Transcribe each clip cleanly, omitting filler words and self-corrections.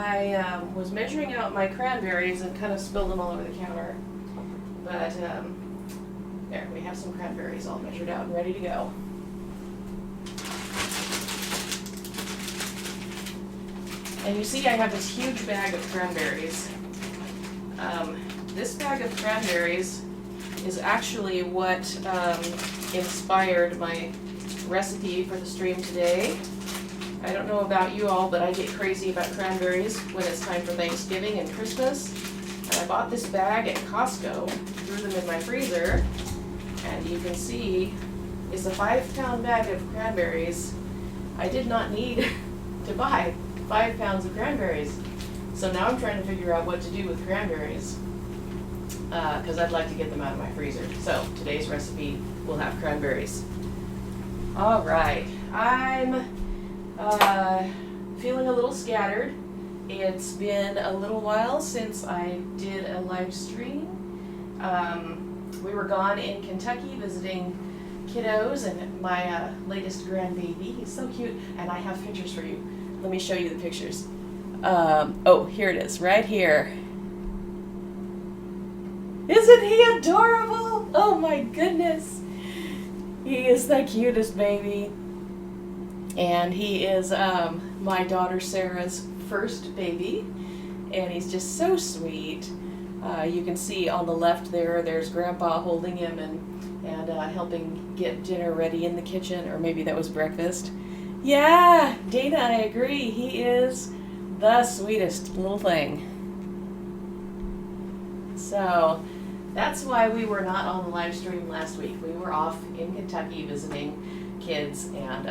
I was measuring out my cranberries and kind of spilled them all over the counter. But there, we have some cranberries all measured out and ready to go. And you see I have this huge bag of cranberries. This bag of cranberries is actually what inspired my recipe for the stream today. I don't know about you all, but I get crazy about cranberries when it's time for Thanksgiving and Christmas. And I bought this bag at Costco, threw them in my freezer, and you can see it's a 5-pound bag of cranberries. I did not need to buy 5 pounds of cranberries. So now I'm trying to figure out what to do with cranberries because I'd like to get them out of my freezer. So today's recipe will have cranberries. All right, I'm feeling a little scattered. It's been a little while since I did a live stream. We were gone in Kentucky visiting kiddos and my latest grandbaby. He's so cute, and I have pictures for you. Let me show you the pictures. Oh, here it is, right here. Isn't he adorable? Oh my goodness. He is the cutest baby. And he is my daughter Sarah's first baby. And he's just so sweet. You can see on the left there's Grandpa holding him and helping get dinner ready in the kitchen, or maybe that was breakfast. Yeah, Dana, I agree. He is the sweetest little thing. So that's why we were not on the live stream last week. We were off in Kentucky visiting kids and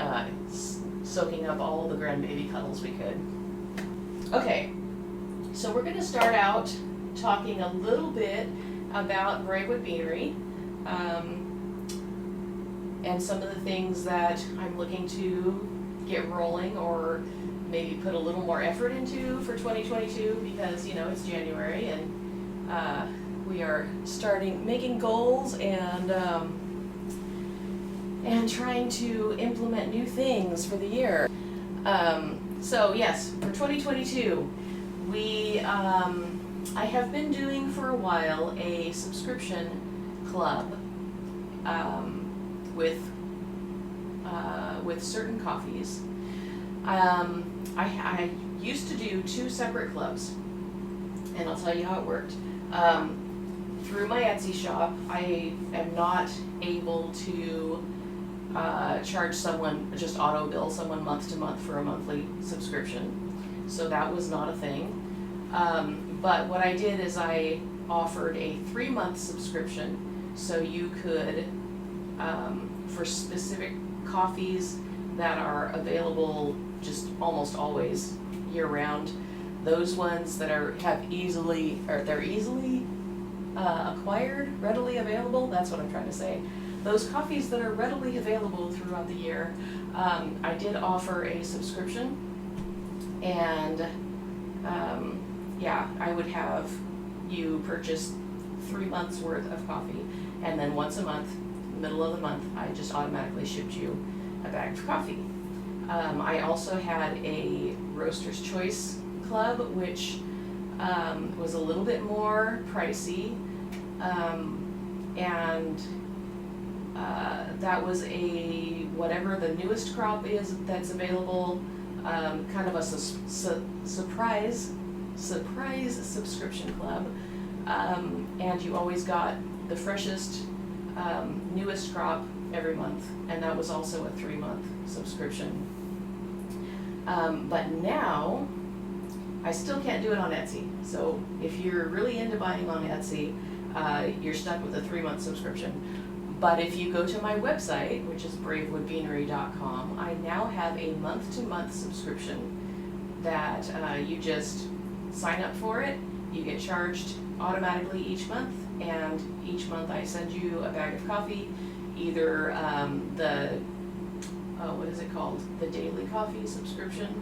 soaking up all the grandbaby cuddles we could. Okay, so we're going to start out talking a little bit about Breakwood Beanery and some of the things that I'm looking to get rolling or maybe put a little more effort into for 2022 because, you know, it's January and we are making goals and trying to implement new things for the year. So yes, for 2022, I have been doing for a while a subscription club with certain coffees. I used to do 2 separate clubs, and I'll tell you how it worked. Through my Etsy shop, I am not able to charge someone, just auto bill someone month to month for a monthly subscription. So that was not a thing. But what I did is I offered a 3-month subscription, so you could, for specific coffees that are available just almost always year round, those ones that they're easily acquired, readily available, that's what I'm trying to say. Those coffees that are readily available throughout the year, I did offer a subscription, and I would have you purchase 3 months worth of coffee, and then once a month, middle of the month, I just automatically shipped you a bag of coffee. I also had a Roaster's Choice Club, which was a little bit more pricey, and that was whatever the newest crop is that's available, kind of a surprise subscription club, and you always got the freshest, newest crop every month, and that was also a 3-month subscription. But now, I still can't do it on Etsy. So if you're really into buying on Etsy, you're stuck with a 3-month subscription. But if you go to my website, which is bravewoodbeanery.com, I now have a month-to-month subscription that you just sign up for it, you get charged automatically each month, and each month I send you a bag of coffee, either what is it called? The daily coffee subscription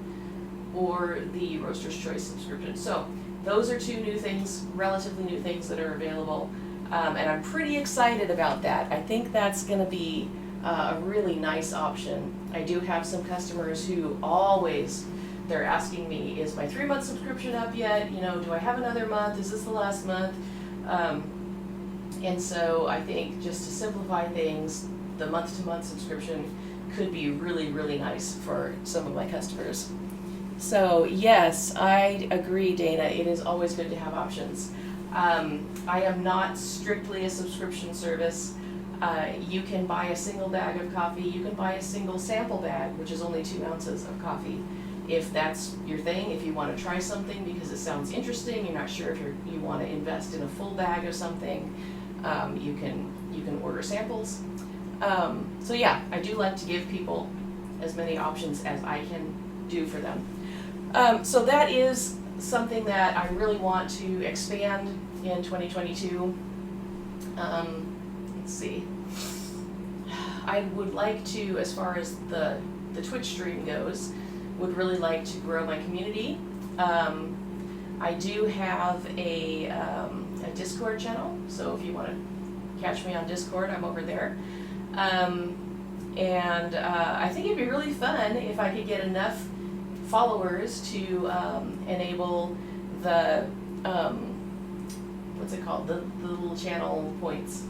or the Roaster's Choice subscription. So those are 2 new things, relatively new things that are available. And I'm pretty excited about that. I think that's going to be a really nice option. I do have some customers who always they're asking me, is my 3-month subscription up yet? You know, do I have another month? Is this the last month? And so I think just to simplify things, the month-to-month subscription could be really, really nice for some of my customers. So yes, I agree, Dana. It is always good to have options. I am not strictly a subscription service. You can buy a single bag of coffee. You can buy a single sample bag, which is only 2 ounces of coffee. If that's your thing, if you want to try something because it sounds interesting, you're not sure if you want to invest in a full bag of something, you can order samples. So yeah, I do like to give people as many options as I can do for them. So that is something that I really want to expand in 2022. Let's see. I would like to, as far as the Twitch stream goes, would really like to grow my community. I do have a Discord channel, so if you want to catch me on Discord, I'm over there. And I think it'd be really fun if I could get enough followers to enable the what's it called, the little channel points,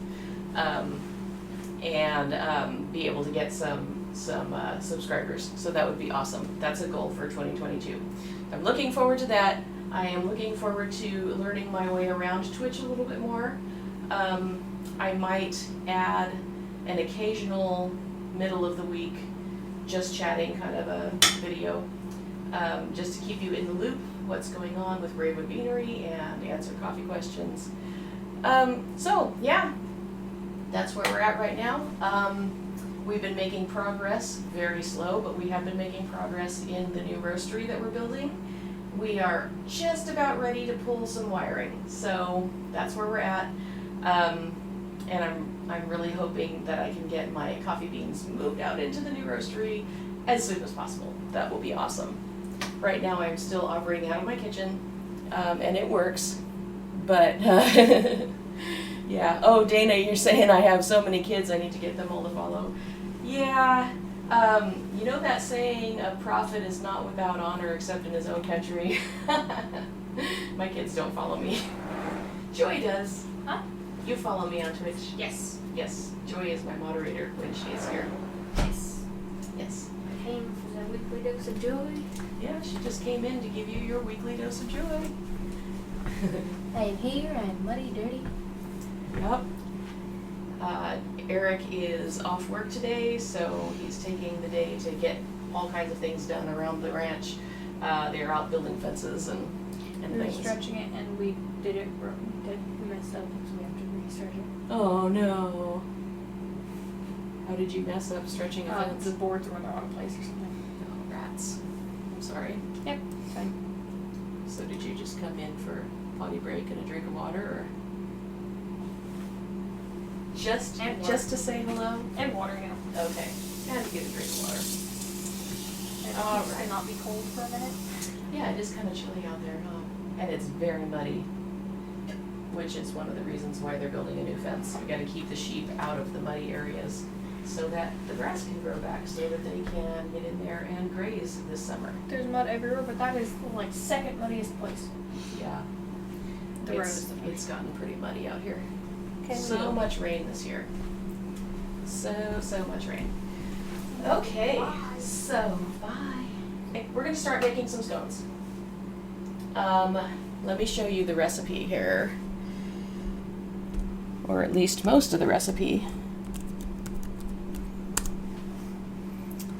and be able to get some subscribers. So that would be awesome. That's a goal for 2022. I'm looking forward to that. I am looking forward to learning my way around Twitch a little bit more. I might add an occasional middle of the week just chatting kind of a video, just to keep you in the loop what's going on with Bravewood Beanery and answer coffee questions. So yeah, that's where we're at right now. We've been making progress, very slow, but we have been making progress in the new roastery that we're building. We are just about ready to pull some wiring, so that's where we're at. And I'm really hoping that I can get my coffee beans moved out into the new roastery as soon as possible. That will be awesome. Right now I'm still operating out of my kitchen, and it works, but yeah. Oh, Dana, you're saying I have so many kids, I need to get them all to follow. Yeah, you know that saying, a prophet is not without honor except in his own country? My kids don't follow me. Joy does. Huh? You follow me on Twitch? Yes. Yes, Joy is my moderator when she is here. Yes. Yes. Came for the weekly dose of joy. Yeah, she just came in to give you your weekly dose of joy. I am here, I'm muddy, dirty. Yep. Eric is off work today, so he's taking the day to get all kinds of things done around the ranch. They're out building fences and We were things. stretching it and we did it wrong. We messed up, so we have to restretch it. Oh no. How did you mess up stretching a fence? The boards were in the wrong place or something. Oh, rats. I'm sorry. Yep, fine. So did you just come in for potty break and a drink of water, or just to say hello? And water, yeah. Okay. And to get a drink of water. And All it right. not be cold for a minute. Yeah, it is kind of chilly out there, huh? And it's very muddy, which is one of the reasons why they're building a new fence. We got to keep the sheep out of the muddy areas so that the grass can grow back, so that they can get in there and graze this summer. There's mud everywhere, but that is the second muddiest place. Yeah. The road is the first. It's gotten pretty muddy out here. Okay, So much rain this year. So much rain. Okay, Bye. so bye. Okay, we're gonna start making some scones. Let me show you the recipe here. Or at least most of the recipe.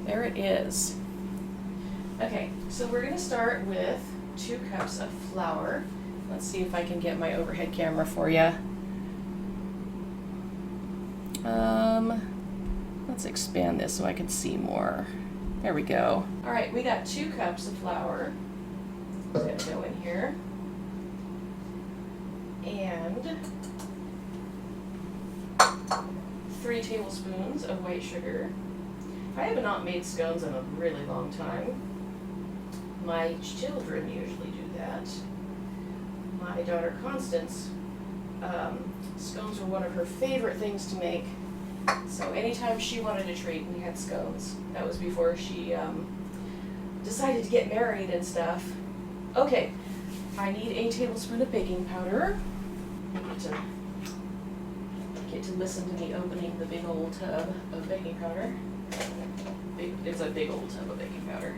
There it is. Okay, so we're gonna start with 2 cups of flour. Let's see if I can get my overhead camera for you. Let's expand this so I can see more. There we go. All right, we got 2 cups of flour. It's gonna go in here. And 3 tablespoons of white sugar. I have not made scones in a really long time. My children usually do that. My daughter Constance, scones were one of her favorite things to make. So anytime she wanted a treat, we had scones. That was before she decided to get married and stuff. Okay, I need a tablespoon of baking powder. I get to listen to me opening the big old tub of baking powder. It's a big old tub of baking powder.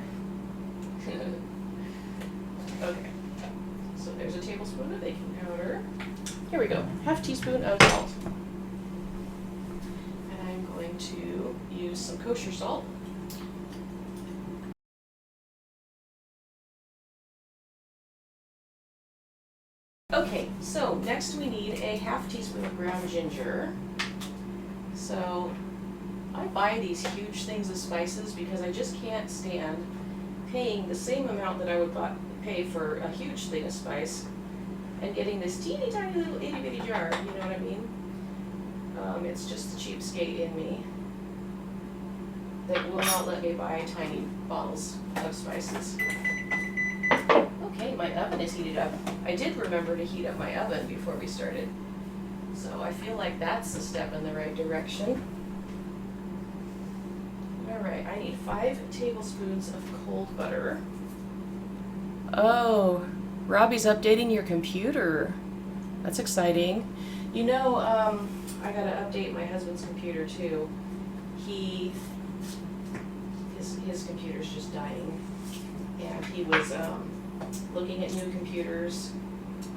Okay, so there's a tablespoon of baking powder. Here we go, half teaspoon of salt. And I'm going to use some kosher salt. Okay, so next we need a half teaspoon of ground ginger. So I buy these huge things of spices because I just can't stand paying the same amount that I would pay for a huge thing of spice and getting this teeny tiny little itty bitty jar, you know what I mean? It's just the cheapskate in me that will not let me buy tiny bottles of spices. Okay, my oven is heated up. I did remember to heat up my oven before we started, so I feel like that's a step in the right direction. Alright, I need 5 tablespoons of cold butter. Oh, Robbie's updating your computer. That's exciting. You know, I gotta update my husband's computer too. His computer's just dying, and he was looking at new computers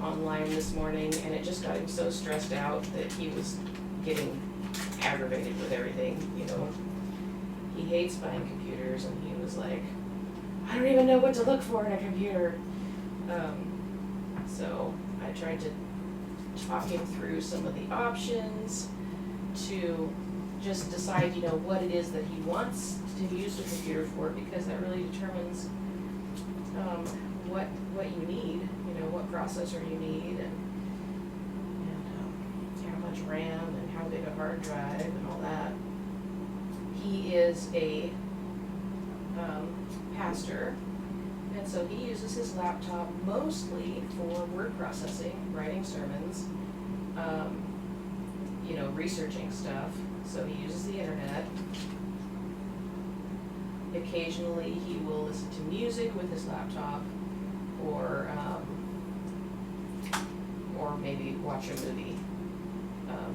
online this morning, and it just got him so stressed out that he was getting aggravated with everything, you know. He hates buying computers, and he was like, I don't even know what to look for in a computer. So I tried to talk him through some of the options to just decide, you know, what it is that he wants to use the computer for, because that really determines what you need, you know, what processor you need, and how much RAM and how big a hard drive and all that. He is a pastor, and so he uses his laptop mostly for word processing, writing sermons, you know, researching stuff. So he uses the internet. Occasionally he will listen to music with his laptop, or maybe watch a movie.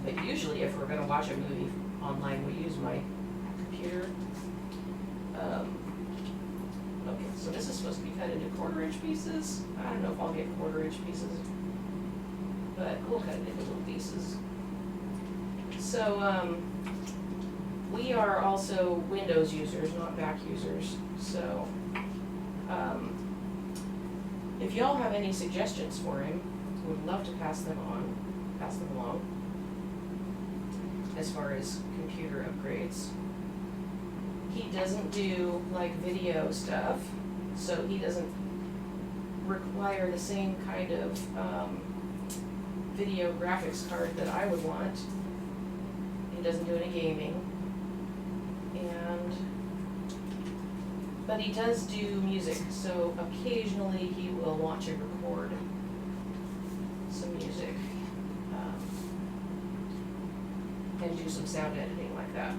But usually if we're going to watch a movie online, we use my computer. Okay, so this is supposed to be cut into 1/4-inch pieces. I don't know if I'll get 1/4-inch pieces, but we'll cut it into little pieces. So we are also Windows users, not Mac users. So if y'all have any suggestions for him, would love to pass them along as far as computer upgrades. He doesn't do like video stuff, so he doesn't require the same kind of video graphics card that I would want. He doesn't do any gaming, but he does do music, so occasionally he will watch and record some music and do some sound editing like that.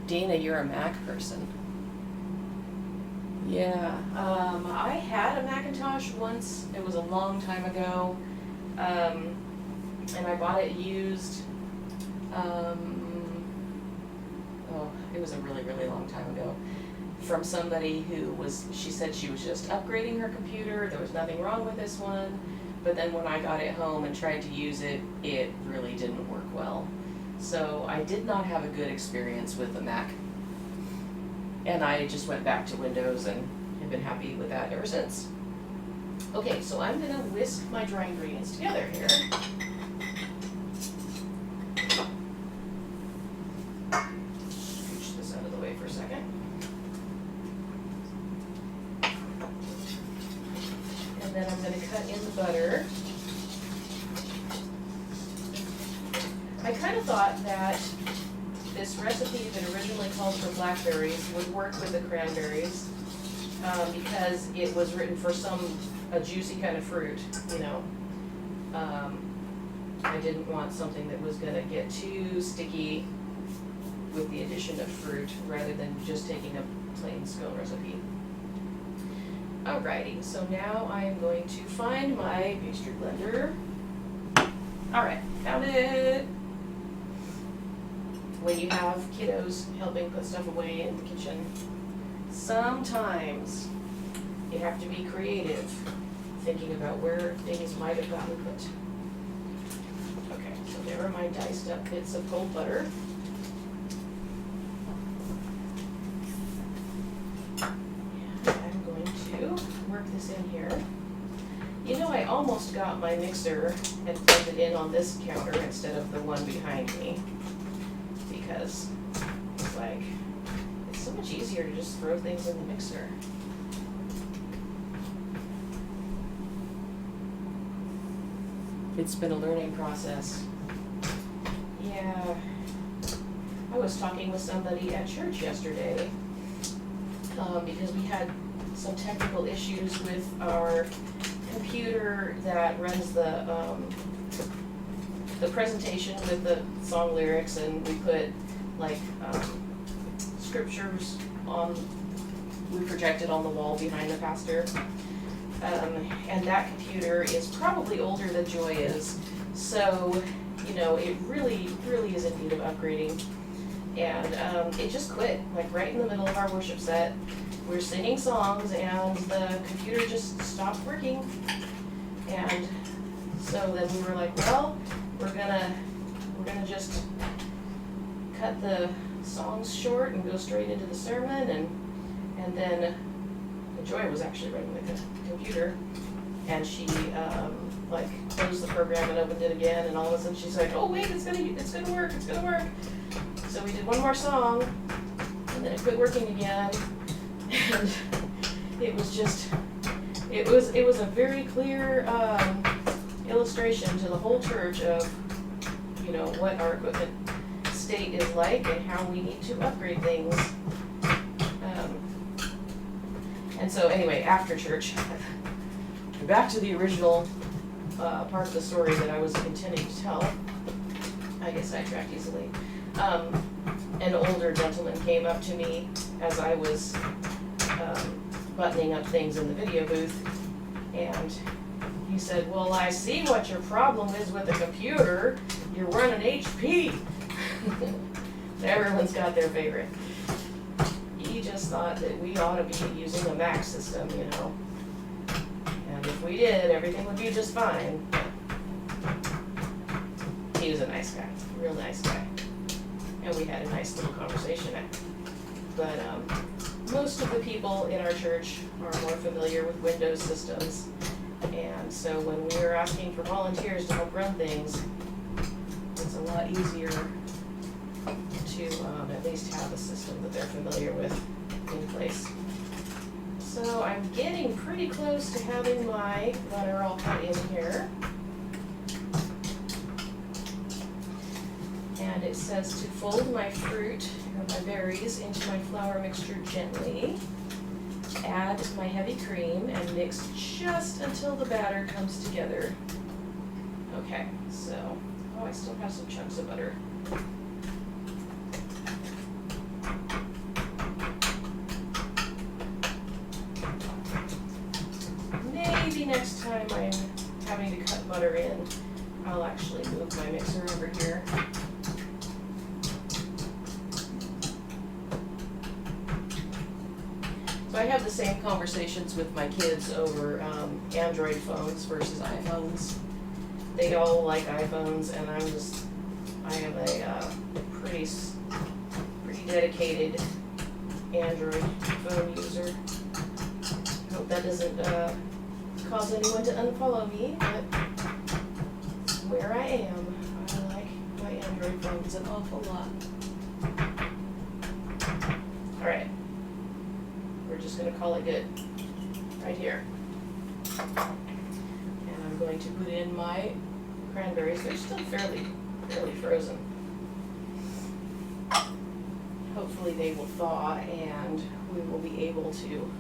Dana, you're a Mac person. Yeah, I had a Macintosh once. It was a long time ago, and I bought it used. It was a really, really long time ago, from somebody who she said she was just upgrading her computer. There was nothing wrong with this one, but then when I got it home and tried to use it, it really didn't work well. So I did not have a good experience with the Mac. And I just went back to Windows and have been happy with that ever since. Okay, so I'm gonna whisk my dry ingredients together here. Scooch this out of the way for a second. And then I'm gonna cut in the butter. I kind of thought that this recipe that originally called for blackberries would work with the cranberries, because it was written for a juicy kind of fruit, you know. I didn't want something that was gonna get too sticky with the addition of fruit rather than just taking a plain scone recipe. Alrighty, so now I am going to find my pastry blender. Alright, found it. When you have kiddos helping put stuff away in the kitchen, sometimes you have to be creative, thinking about where things might have gotten put. Okay, so there are my diced up bits of cold butter. And I'm going to work this in here. You know, I almost got my mixer and plugged it in on this counter instead of the one behind me. Because it's like, it's so much easier to just throw things in the mixer. It's been a learning process. Yeah. I was talking with somebody at church yesterday because we had some technical issues with our computer that runs the presentation with the song lyrics, and we put like scriptures on, we projected on the wall behind the pastor. And that computer is probably older than Joy is, so you know, it really is in need of upgrading. And it just quit, like right in the middle of our worship set. We're singing songs and the computer just stopped working. And so then we were like, well, we're gonna just cut the songs short and go straight into the sermon. And then Joy was actually running the computer, and she like closed the program and opened it again, and all of a sudden she's like, oh wait, it's gonna work. So we did one more song, and then it quit working again, and it was just, it was a very clear illustration to the whole church of, you know, what our equipment state is like and how we need to upgrade things. And so anyway, after church, back to the original part of the story that I was intending to tell. I get sidetracked easily. An older gentleman came up to me as I was buttoning up things in the video booth, and he said, well, I see what your problem is with the computer. You're running HP. Everyone's got their favorite. He just thought that we ought to be using a Mac system, you know. And if we did, everything would be just fine. He was a nice guy, real nice guy. And we had a nice little conversation. But most of the people in our church are more familiar with Windows systems. And so when we were asking for volunteers to help run things, it's a lot easier to at least have a system that they're familiar with in place. So I'm getting pretty close to having my butter all cut in here. And it says to fold my fruit or my berries into my flour mixture gently. Add my heavy cream and mix just until the batter comes together. Okay, so, oh, I still have some chunks of butter. Maybe next time I'm having to cut butter in, I'll actually move my mixer over here. So I have the same conversations with my kids over Android phones versus iPhones. They all like iPhones, and I am a pretty dedicated Android phone user. Hope that doesn't cause anyone to unfollow me, but where I am, I like my Android phones an awful lot. Alright. We're just going to call it good right here. And I'm going to put in my cranberries. They're still fairly frozen. Hopefully they will thaw and we will be able to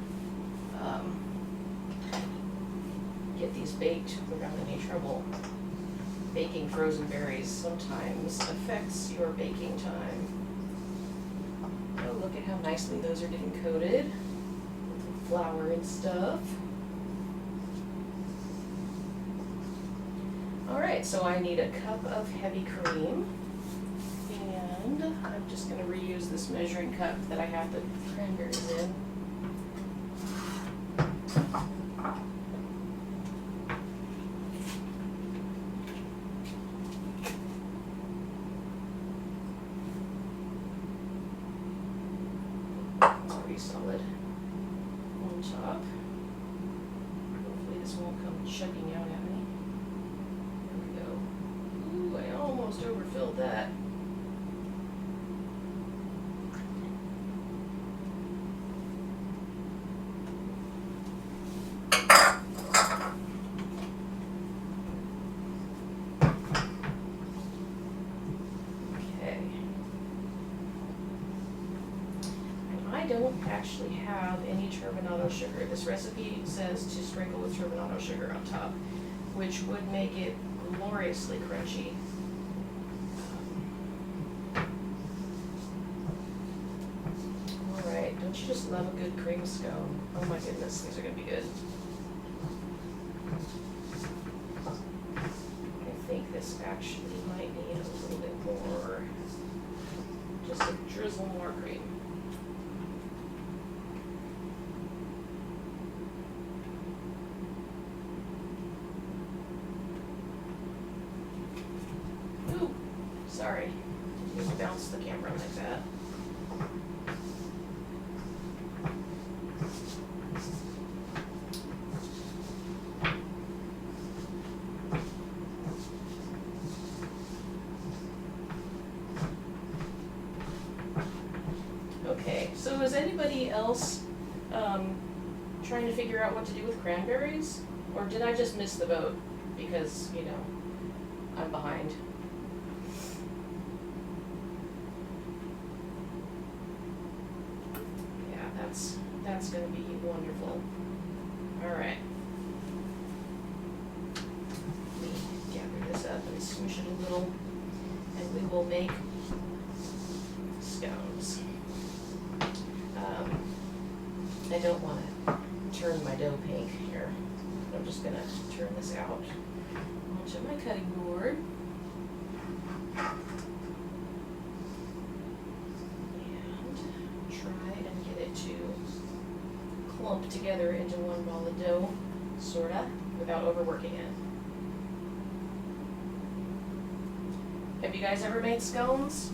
get these baked without any trouble. baking frozen berries sometimes affects your baking time. Oh, look at how nicely those are getting coated with flour and stuff. Alright, so I need a cup of heavy cream, and I'm just going to reuse this measuring cup that I have the cranberries in. It's pretty solid on top. Hopefully this won't come chugging out at me. Ooh, I almost overfilled that. Okay. And I don't actually have any turbinado sugar. This recipe says to sprinkle with turbinado sugar on top, which would make it gloriously crunchy. Alright, don't you just love a good cream scone? Oh my goodness, these are going to be good. I think this actually might need a little bit more, just a drizzle more cream. Sorry, didn't mean to bounce the camera like that. Okay, so is anybody else trying to figure out what to do with cranberries? Or did I just miss the boat because, you know, I'm behind? That's going to be wonderful. Alright. Let me gather this up and smush it a little, and we will make scones. I don't want to turn my dough pink here. I'm just going to turn this out onto my cutting board. Clump together into one ball of dough, sorta, without overworking it. Have you guys ever made scones?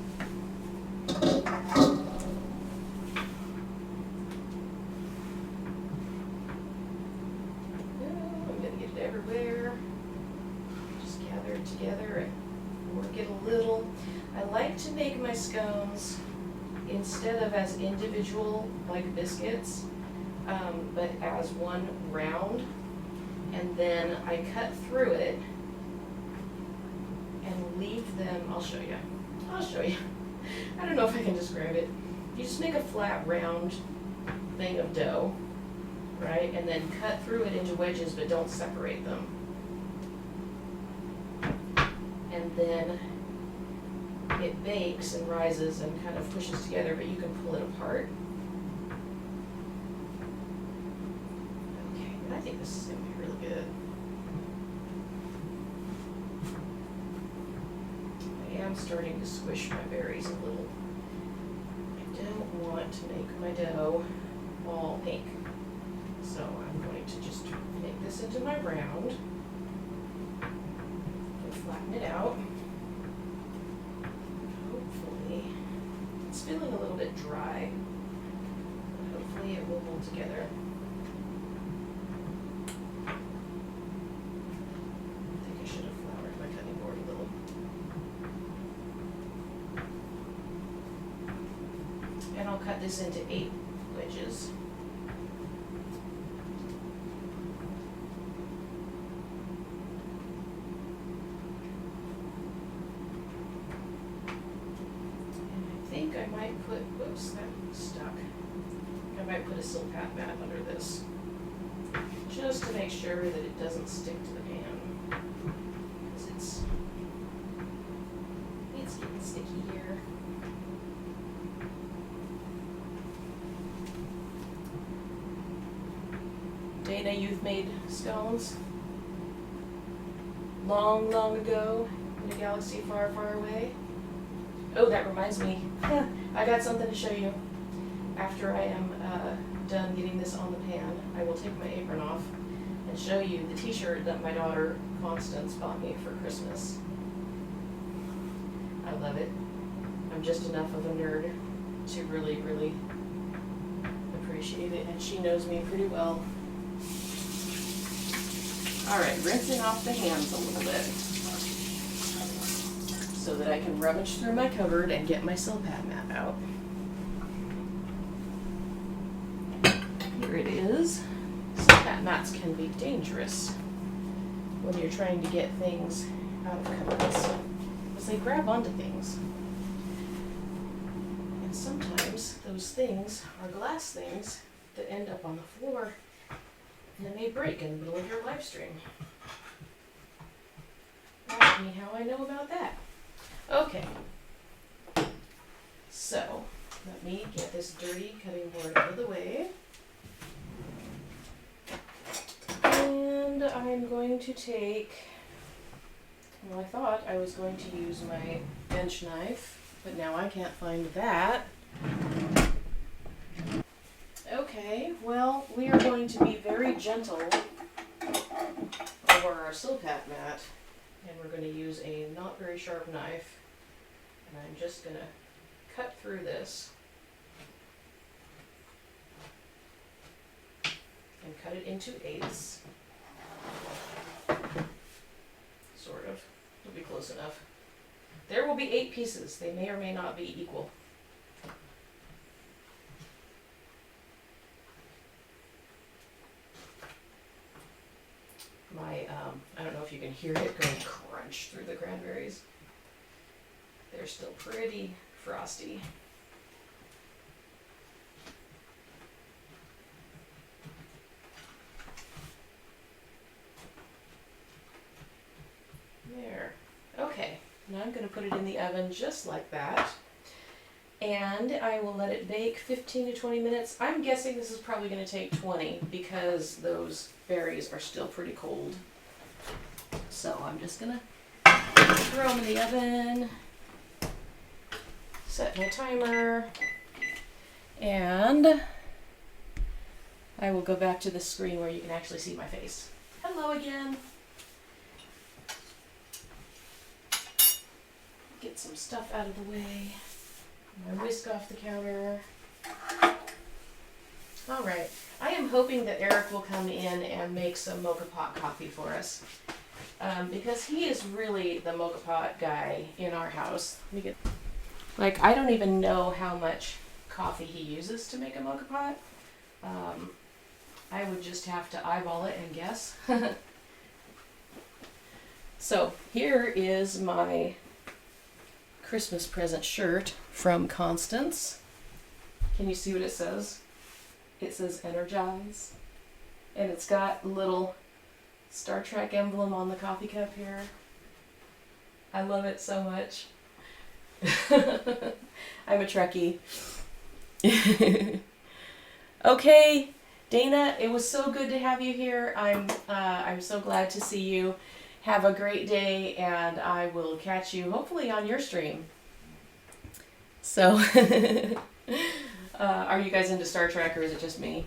Oh, I'm gonna get it everywhere. Just gather it together and work it a little. I like to make my scones instead of as individual, like biscuits, but as one round, and then I cut through it and leave them. I'll show you. I don't know if I can describe it. You just make a flat round thing of dough, right, and then cut through it into wedges, but don't separate them. And then it bakes and rises and kind of pushes together, but you can pull it apart. I think this is going to be really good. I am starting to squish my berries a little. I don't want to make my dough all pink. So I'm going to just make this into my round and flatten it out. Hopefully, it's feeling a little bit dry, but hopefully it will hold together. And I'll cut this into 8 wedges. And I think I might put, whoops, that stuck. I might put a silpat mat under this, just to make sure that it doesn't stick to the pan, because it's sticky here. Dana, you've made scones long, long ago in a galaxy far, far away. Oh, that reminds me. I got something to show you. After I am done getting this on the pan, I will take my apron off and show you the t-shirt that my daughter Constance bought me for Christmas. I love it. I'm just enough of a nerd to really, really appreciate it, and she knows me pretty well. Alright, rinsing off the hands a little bit so that I can rummage through my cupboard and get my Silpat mat out. Here it is. Silpat mats can be dangerous when you're trying to get things out of cupboards, because they grab onto things. And sometimes those things are glass things that end up on the floor, and they may break in the middle of your live stream. Ask me how I know about that. Okay. So, let me get this dirty cutting board out of the way. And I'm going to take, well, I thought I was going to use my bench knife, but now I can't find that. Okay, well, we are going to be very gentle over our Silpat mat, and we're going to use a not very sharp knife, and I'm just going to cut through this and cut it into eighths. Sort of. It'll be close enough. There will be 8 pieces. They may or may not be equal. I don't know if you can hear it going crunch through the cranberries. They're still pretty frosty. There. Okay, now I'm going to put it in the oven just like that. And I will let it bake 15 to 20 minutes. I'm guessing this is probably going to take 20 because those berries are still pretty cold. So I'm just going to throw them in the oven, set my timer, and I will go back to the screen where you can actually see my face. Hello again. Get some stuff out of the way. My whisk off the counter. All right. I am hoping that Eric will come in and make some Mocha Pot Coffee for us. Because he is really the Mocha Pot guy in our house. I don't even know how much coffee he uses to make a Mocha Pot. I would just have to eyeball it and guess. So here is my Christmas present shirt from Constance. Can you see what it says? It says Energize. And it's got a little Star Trek emblem on the coffee cup here. I love it so much. I'm a Trekkie. Okay, Dana, it was so good to have you here. I'm so glad to see you. Have a great day, and I will catch you hopefully on your stream. So, are you guys into Star Trek, or is it just me?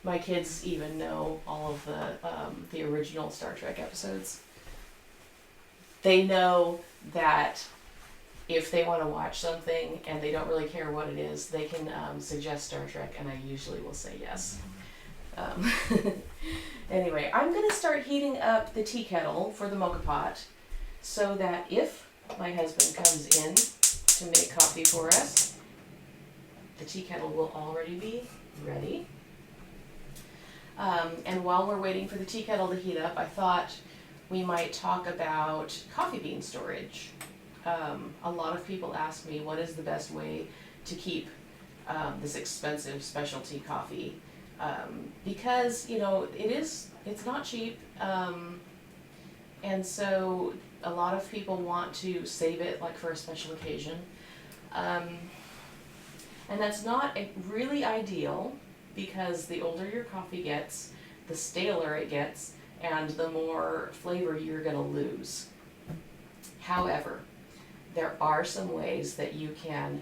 My kids even know all of the original Star Trek episodes. They know that if they want to watch something and they don't really care what it is, they can suggest Star Trek, and I usually will say yes. Anyway, I'm going to start heating up the tea kettle for the Mocha Pot so that if my husband comes in to make coffee for us, the tea kettle will already be ready. And while we're waiting for the tea kettle to heat up, I thought we might talk about coffee bean storage. A lot of people ask me what is the best way to keep this expensive specialty coffee. Because, it's not cheap. And so a lot of people want to save it like for a special occasion. And that's not really ideal, because the older your coffee gets, the staler it gets, and the more flavor you're gonna lose. However, there are some ways that you can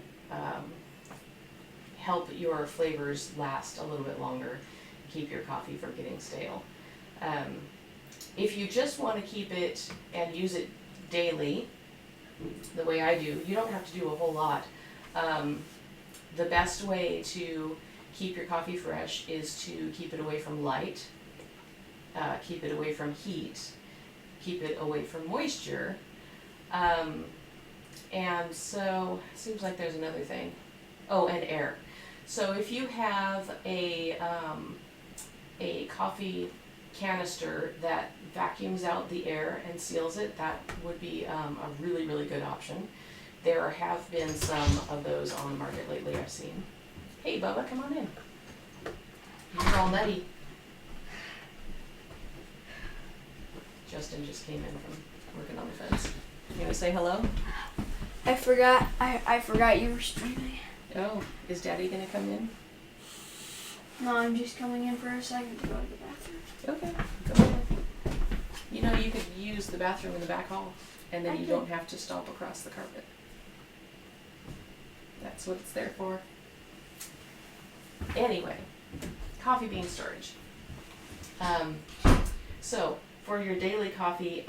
help your flavors last a little bit longer, keep your coffee from getting stale. If you just want to keep it and use it daily, the way I do, you don't have to do a whole lot. The best way to keep your coffee fresh is to keep it away from light, keep it away from heat, keep it away from moisture, and so, seems like there's another thing. Oh, and air. So if you have a coffee canister that vacuums out the air and seals it, that would be a really, really good option. There have been some of those on the market lately, I've seen. Hey Bubba, come on in. You're all nutty. Justin just came in from working on the fence. You gonna say hello? I forgot. I forgot you were streaming. Oh, is Daddy gonna come in? No, I'm just coming in for a second to go to the bathroom. Okay, go ahead. You know, you could use the bathroom in the back hall, and then you don't have to stomp across the carpet. That's what it's there for. Anyway, coffee bean storage. So, for your daily coffee,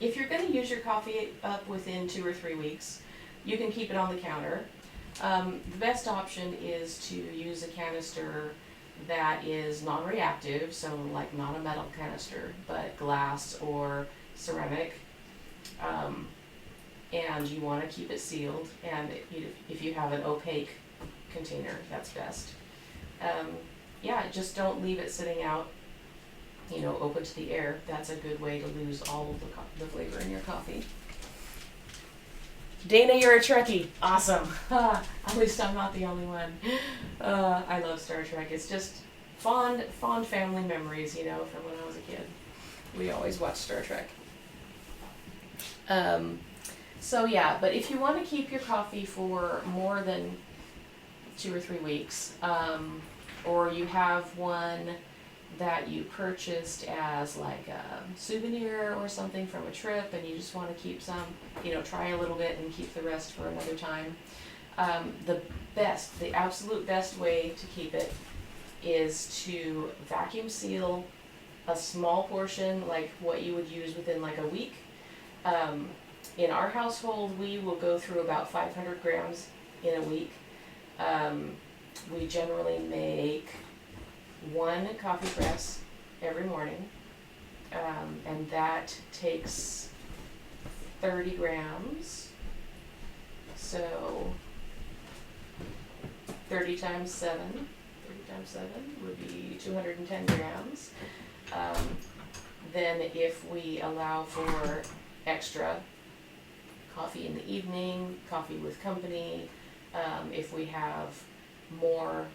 if you're going to use your coffee up within 2 or 3 weeks, you can keep it on the counter. The best option is to use a canister that is non-reactive, so like not a metal canister, but glass or ceramic. And you want to keep it sealed, and if you have an opaque container, that's best. Yeah, just don't leave it sitting out, you know, open to the air. That's a good way to lose all of the flavor in your coffee. Dana, you're a Trekkie. Awesome. At least I'm not the only one. I love Star Trek. It's just fond family memories, you know, from when I was a kid. We always watched Star Trek. So yeah, but if you want to keep your coffee for more than 2 or 3 weeks, or you have one that you purchased as like a souvenir or something from a trip, and you just want to keep some, you know, try a little bit and keep the rest for another time. The absolute best way to keep it is to vacuum seal a small portion, like what you would use within like a week. In our household, we will go through about 500 grams in a week. We generally make 1 coffee press every morning, and that takes 30 grams. So 30 times 7 would be 210 grams. Then if we allow for extra coffee in the evening, coffee with company, if we have more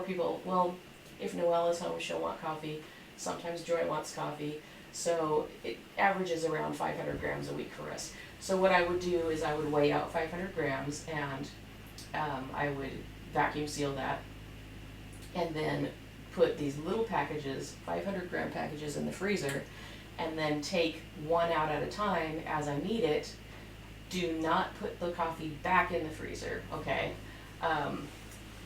people, well, if Noelle is home, she'll want coffee. Sometimes Joy wants coffee. So it averages around 500 grams a week for us. So what I would do is I would weigh out 500 grams, and I would vacuum seal that, and then put these little packages, 500 gram packages, in the freezer, and then take one out at a time as I need it. Do not put the coffee back in the freezer, okay?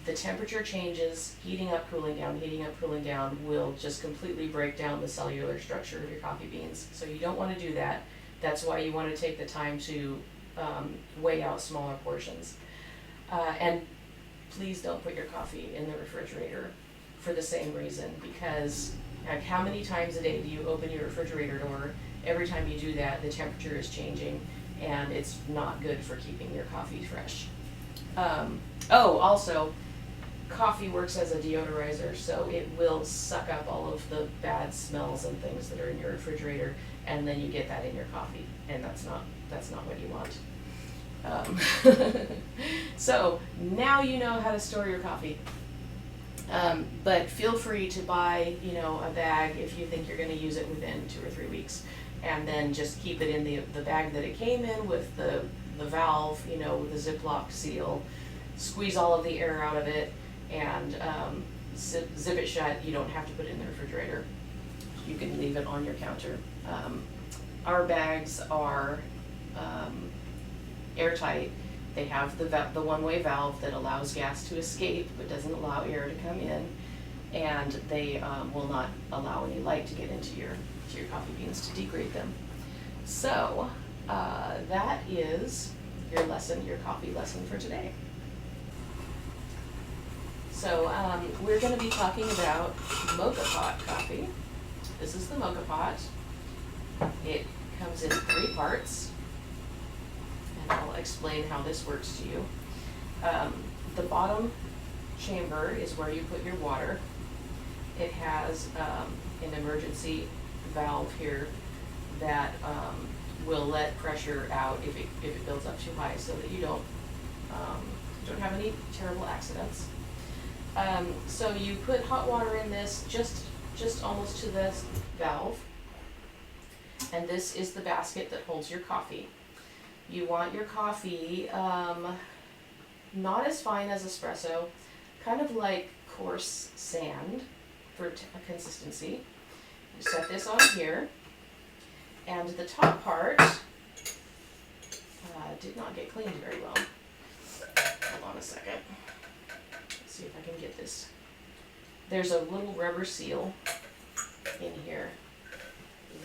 The temperature changes, heating up, cooling down will just completely break down the cellular structure of your coffee beans. So you don't want to do that. That's why you want to take the time to weigh out smaller portions. And please don't put your coffee in the refrigerator for the same reason, because like, how many times a day do you open your refrigerator door? Every time you do that, the temperature is changing, and it's not good for keeping your coffee fresh. Also, coffee works as a deodorizer, so it will suck up all of the bad smells and things that are in your refrigerator, and then you get that in your coffee, and that's not what you want. So now you know how to store your coffee. But feel free to buy, you know, a bag if you think you're going to use it within 2 or 3 weeks. and then just keep it in the bag that it came in with the valve, you know, with the Ziploc seal. Squeeze all of the air out of it and zip it shut. You don't have to put it in the refrigerator. You can leave it on your counter. Our bags are airtight. They have the one-way valve that allows gas to escape but doesn't allow air to come in, and they will not allow any light to get into your coffee beans to degrade them. So that is your coffee lesson for today. So we're going to be talking about Mocha Pot Coffee. This is the Mocha Pot. It comes in 3 parts, and I'll explain how this works to you. The bottom chamber is where you put your water. It has an emergency valve here that will let pressure out if it builds up too high, so that you don't have any terrible accidents. So you put hot water in this just almost to this valve, and this is the basket that holds your coffee. You want your coffee not as fine as espresso, kind of like coarse sand for consistency. You set this on here, and the top part did not get cleaned very well. Hold on a second. Let's see if I can get this. There's a little rubber seal in here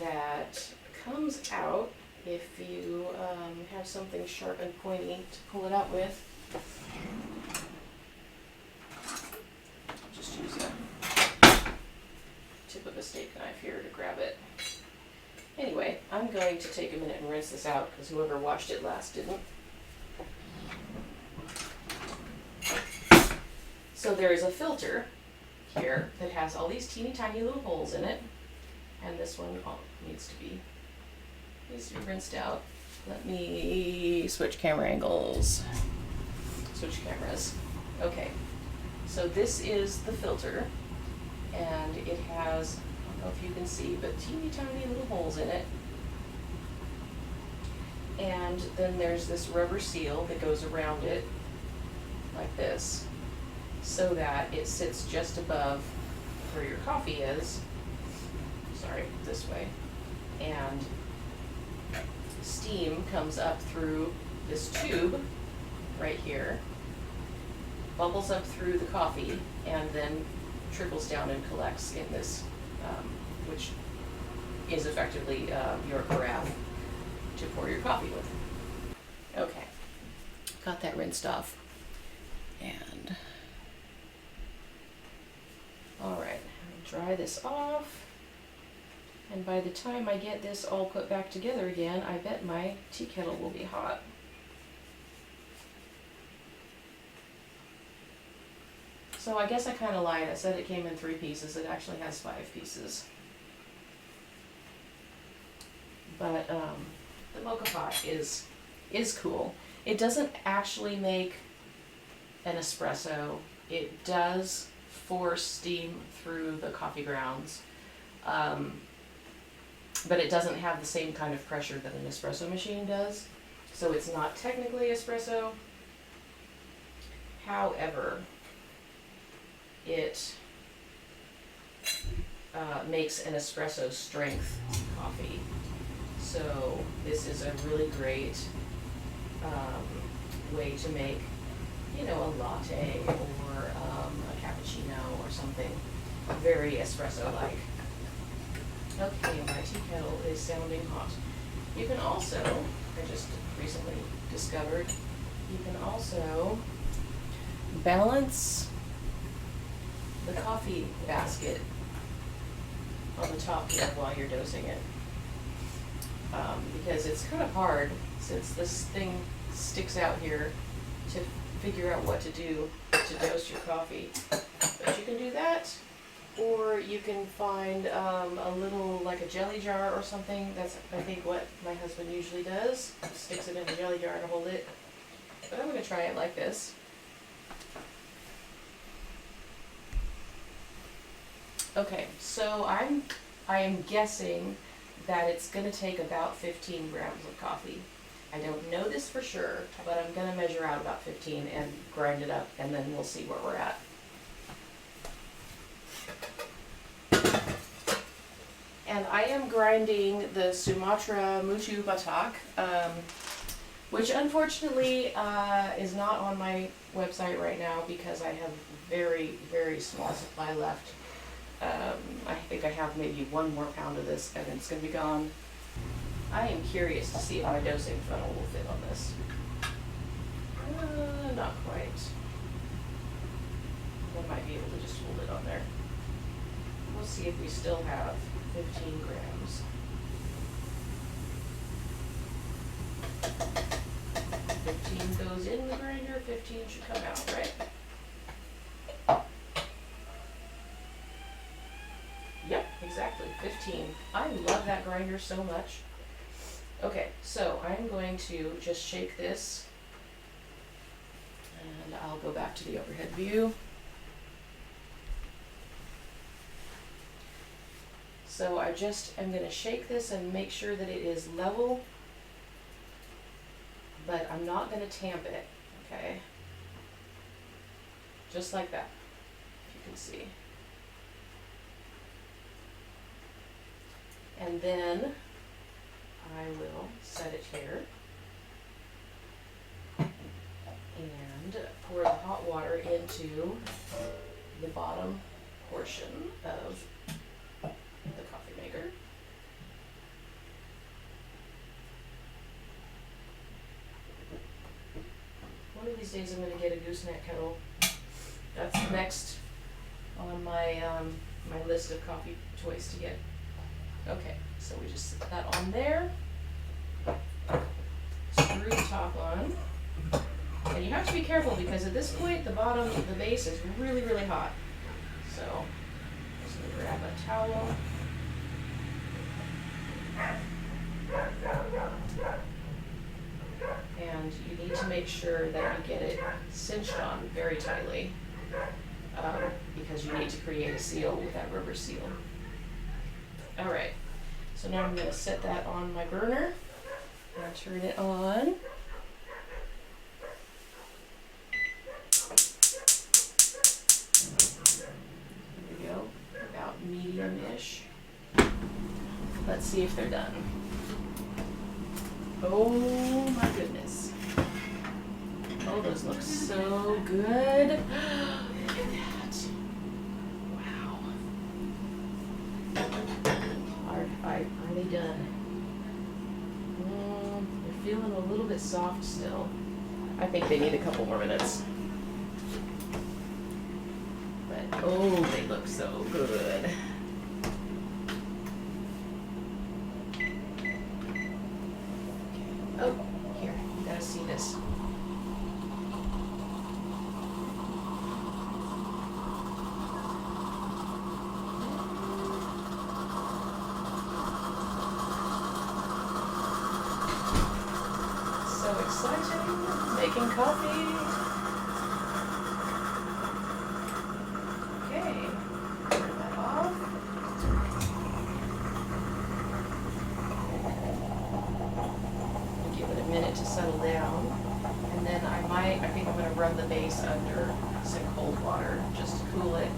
that comes out if you have something sharp and pointy to pull it out with. Just use the tip of a steak knife here to grab it. Anyway, I'm going to take a minute and rinse this out because whoever washed it last didn't. So there is a filter here that has all these teeny tiny little holes in it, and this one needs to be rinsed out. Let me switch camera angles. Switch cameras. Okay, so this is the filter, and it has, I don't know if you can see, but teeny tiny little holes in it. And then there's this rubber seal that goes around it like this, so that it sits just above where your coffee is. Sorry, this way. And steam comes up through this tube right here, bubbles up through the coffee, and then trickles down and collects in this, which is effectively your carafe to pour your coffee with. Okay, got that rinsed off. And all right, dry this off. And by the time I get this all put back together again, I bet my tea kettle will be hot. So I guess I kind of lied. I said it came in 3 pieces. It actually has 5 pieces. But the Mocha Pot is cool. It doesn't actually make an espresso. It does force steam through the coffee grounds. But it doesn't have the same kind of pressure that an espresso machine does. So it's not technically espresso. However, it makes an espresso strength coffee. So this is a really great way to make, you know, a latte or a cappuccino or something very espresso-like. Okay, my tea kettle is sounding hot. You can also, I just recently discovered, you can also balance the coffee basket on the top here while you're dosing it. Because it's kind of hard, since this thing sticks out here, to figure out what to do to dose your coffee. But you can do that, or you can find a little, like a jelly jar or something. That's, I think, what my husband usually does. Sticks it in a jelly jar to hold it. But I'm going to try it like this. Okay, so I am guessing that it's gonna take about 15 grams of coffee. I don't know this for sure, but I'm gonna measure out about 15 and grind it up, and then we'll see where we're at. And I am grinding the Sumatra Mutu Batak, which unfortunately is not on my website right now because I have very, very small supply left. I think I have maybe 1 more pound of this and it's going to be gone. I am curious to see if my dosing funnel will fit on this. Not quite. I might be able to just hold it on there. We'll see if we still have 15 grams. 15 goes in the grinder, 15 should come out, right? Yep, exactly, 15. I love that grinder so much. Okay, so I'm going to just shake this, and I'll go back to the overhead view. So I just am going to shake this and make sure that it is level, but I'm not going to tamp it, okay? Just like that, if you can see. And then I will set it here and pour the hot water into the bottom portion of the coffee maker. One of these days I'm going to get a gooseneck kettle. That's next on my my list of coffee toys to get. Okay, so we just set that on there. Screw the top on. And you have to be careful because at this point the bottom, the base is really, really hot. So I'm just going to grab a towel. And you need to make sure that you get it cinched on very tightly because you need to create a seal with that rubber seal. Alright, so now I'm going to set that on my burner and turn it on. There we go, about medium-ish. Let's see if they're done. Oh my goodness. Oh, those look so good. Look at that. Wow. Are they done? They're feeling a little bit soft still. I think they need a couple more minutes. But oh, they look so good. Oh, here, you gotta see this. So exciting, making coffee. Okay, turn that off. Give it a minute to settle down, and then I think I'm going to run the base under some cold water just to cool it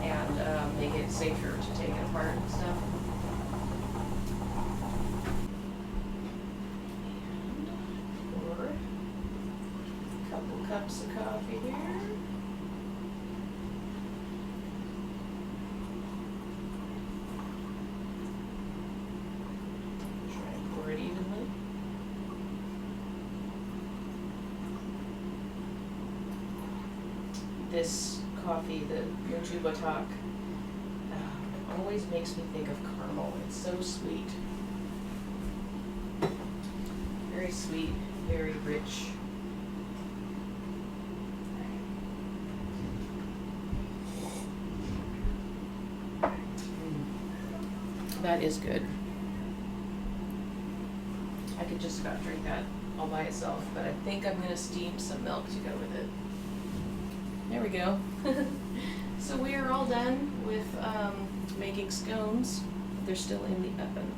and make it safer to take it apart and stuff. And pour a couple cups of coffee here. Try and pour it evenly. This coffee, the Mutu Batak, always makes me think of caramel. It's so sweet. Very sweet, very rich. That is good. I could just about drink that all by itself, but I think I'm going to steam some milk to go with it. There we go. So we are all done with making scones. They're still in the oven.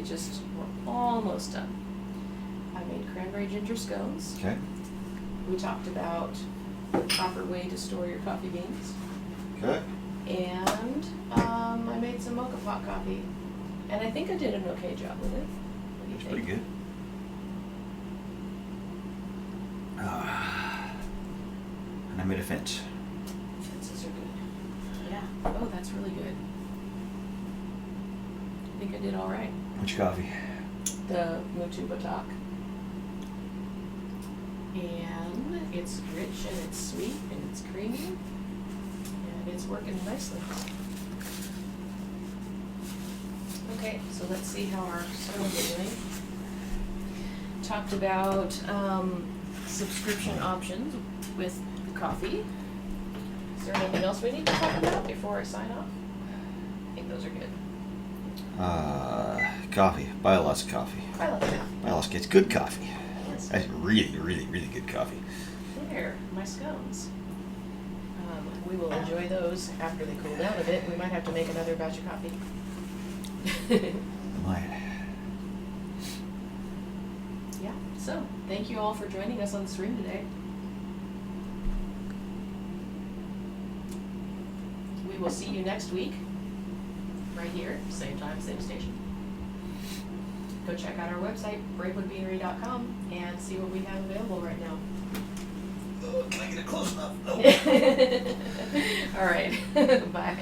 we're almost done. I made cranberry ginger scones. Okay. We talked about the proper way to store your coffee beans. Okay. And I made some mocha pot coffee. And I think I did an okay job with it. What do you It's think? pretty good. And I made a fence. Fences are good. Yeah. Oh, that's really good. I think I did all right. Which coffee? The Mutu Batak. And it's rich and it's sweet and it's creamy. And it's working nicely. Okay, so let's see how our scones are doing. Talked about subscription options with the coffee. Is there anything else we need to talk about before I sign off? I think those are good. Coffee. Buy lots of coffee. I love that. Buy lots. It's good coffee. Yes. That's really, really, really good coffee. There, my scones. We will enjoy those after they cool down a bit. We might have to make another batch of coffee. Might. Yeah, so thank you all for joining us on the stream today. We will see you next week, right here, same time, same station. Go check out our website, bravewoodbeanery.com, and see what we have available right now. Can I get it close enough? No. All right, bye.